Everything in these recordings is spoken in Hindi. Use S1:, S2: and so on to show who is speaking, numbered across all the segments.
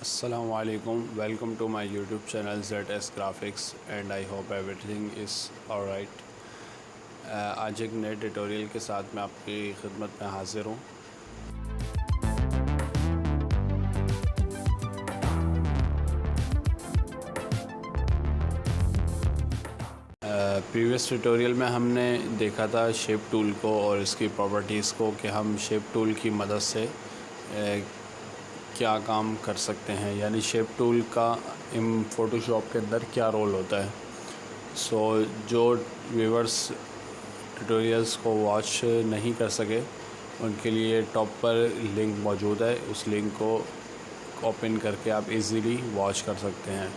S1: Assalamualaikum. Welcome to my YouTube channel ZS Graphics and I hope everything is alright. आज एक नए ट्यूटोरियल के साथ मैं आपकी खिदमत में हाज़िर हूँ। प्रीवियस ट्यूटोरियल में हमने देखा था शेप टूल को और इसकी प्रॉपर्टीज़ को कि हम शेप टूल की मदद से क्या काम कर सकते हैं, यानी शेप टूल का फ़ोटोशॉप के अंदर क्या रोल होता है। जो व्यूअर्स ट्यूटोरियल्स को वॉच नहीं कर सके उनके लिए टॉप पर लिंक मौजूद है, उस लिंक को ओपन करके आप इजीली वॉच कर सकते हैं।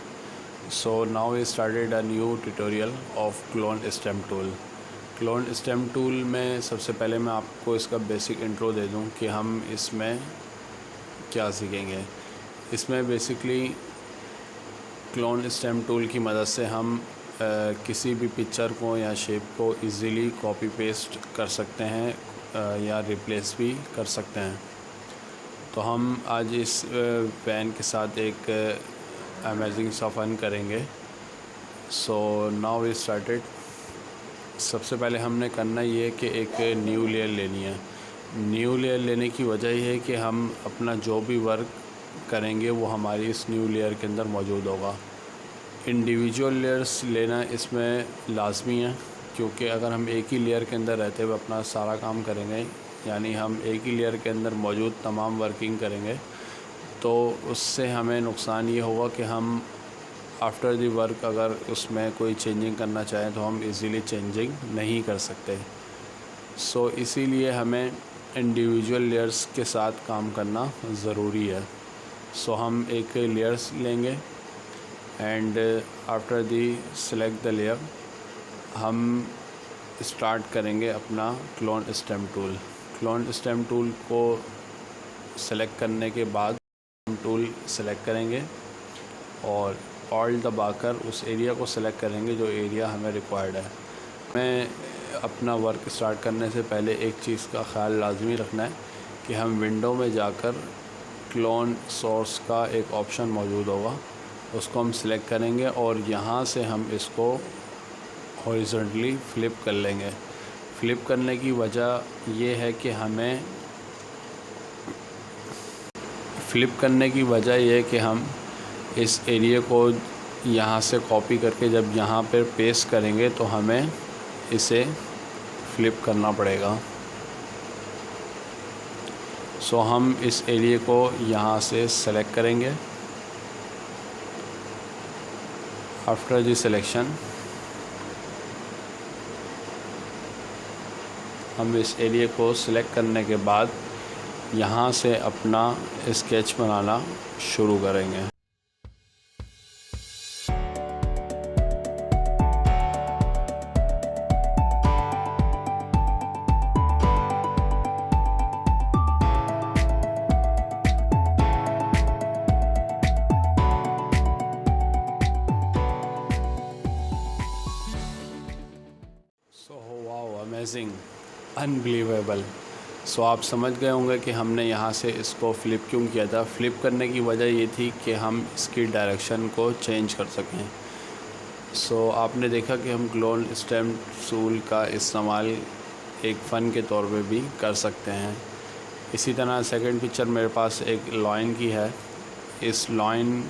S1: Now we started a new tutorial of clone stamp tool. Clone stamp tool में सबसे पहले मैं आपको इसका बेसिक इंट्रो दे दूं कि हम इसमें क्या सीखेंगे। इसमें बेसिकली क्लोन स्टेम टूल की मदद से हम किसी भी पिक्चर को या शेप को इजीली कॉपी पेस्ट कर सकते हैं या रिप्लेस भी कर सकते हैं। तो हम आज इस पेन के साथ एक अमेजिंग सा फन करेंगे। Now we started. सबसे पहले हमने करना ये कि एक न्यू लेयर लेनी है। न्यू लेयर लेने की वजह यह है कि हम अपना जो भी वर्क करेंगे वो हमारी इस न्यू लेयर के अंदर मौजूद होगा। इंडिविजुअल लेयर्स लेना इसमें लाजमी है, क्योंकि अगर हम एक ही लेयर के अंदर रहते हुए अपना सारा काम करेंगे, यानी हम एक ही लेयर के अंदर मौजूद तमाम वर्किंग करेंगे, तो उससे हमें नुकसान ये होगा कि हम आफ्टर दी वर्क अगर उसमें कोई चेंजिंग करना चाहें तो हम इजीली चेंजिंग नहीं कर सकते। इसीलिए हमें इंडिविजुअल लेयर्स के साथ काम करना ज़रूरी है। हम एक लेयर्स लेंगे and after the select the layer हम स्टार्ट करेंगे अपना clone stamp tool. Clone stamp tool को सेलेक्ट करने के बाद टूल सेलेक्ट करेंगे और ऑल्ट दबाकर उस एरिया को सेलेक्ट करेंगे जो एरिया हमें रिक्वायर्ड है। हमें अपना वर्क स्टार्ट करने से पहले एक चीज़ का ख्याल लाजमी रखना है कि हम विंडो में जाकर क्लोन सोर्स का एक ऑप्शन मौजूद होगा, उसको हम सिलेक्ट करेंगे और यहाँ से हम इसको हॉरिजॉन्टली फ्लिप कर लेंगे। फ्लिप करने की वजह ये है कि हम इस एरिया को यहाँ से कॉपी करके जब यहाँ पर पेस्ट करेंगे तो हमें इसे फ्लिप करना पड़ेगा। हम इस एरिया को यहाँ से सेलेक्ट करेंगे। आफ्टर द सिलेक्शन हम इस एरिया को सिलेक्ट करने के बाद यहाँ से अपना स्केच बनाना शुरू करेंगे। Wow, amazing, unbelievable. आप समझ गए होंगे कि हमने यहाँ से इसको फ़्लिप क्यों किया था। फ़्लिप करने की वजह ये थी कि हम इसकी डायरेक्शन को चेंज कर सकें। आपने देखा कि हम क्लोन स्टेम टूल का इस्तेमाल एक फ़न के तौर पे भी कर सकते हैं। इसी तरह सेकंड पिक्चर मेरे पास एक लाइन की है। इस लाइन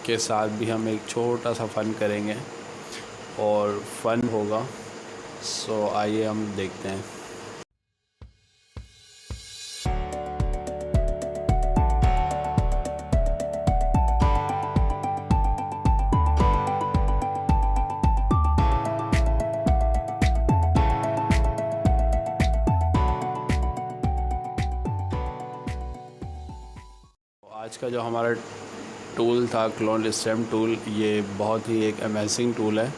S1: के साथ भी हम एक छोटा सा फ़न करेंगे और फ़न होगा। आइए हम देखते हैं। आज का जो हमारा टूल था क्लोन स्टेम टूल, ये बहुत ही एक अमेजिंग टूल है।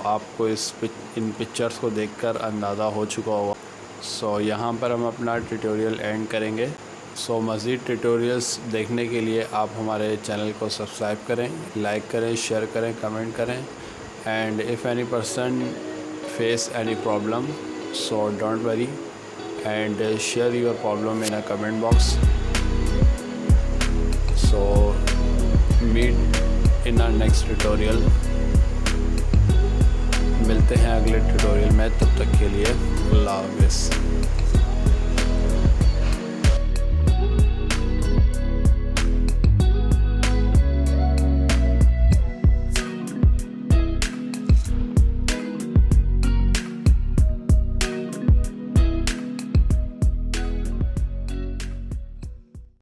S1: आपको इन पिक्चर्स को देखकर अंदाज़ा हो चुका होगा। यहाँ पर हम अपना ट्यूटोरियल एंड करेंगे। मज़ीद ट्यूटोरियल्स देखने के लिए आप हमारे चैनल को सब्सक्राइब करें, लाइक करें, शेयर करें, कमेंट करें। And if any person face any problem, don't worry and share your problem in a comment box. Meet in our next tutorial. मिलते हैं अगले ट्यूटोरियल में, तब तक के लिए अल्लाह हाफ़िज़।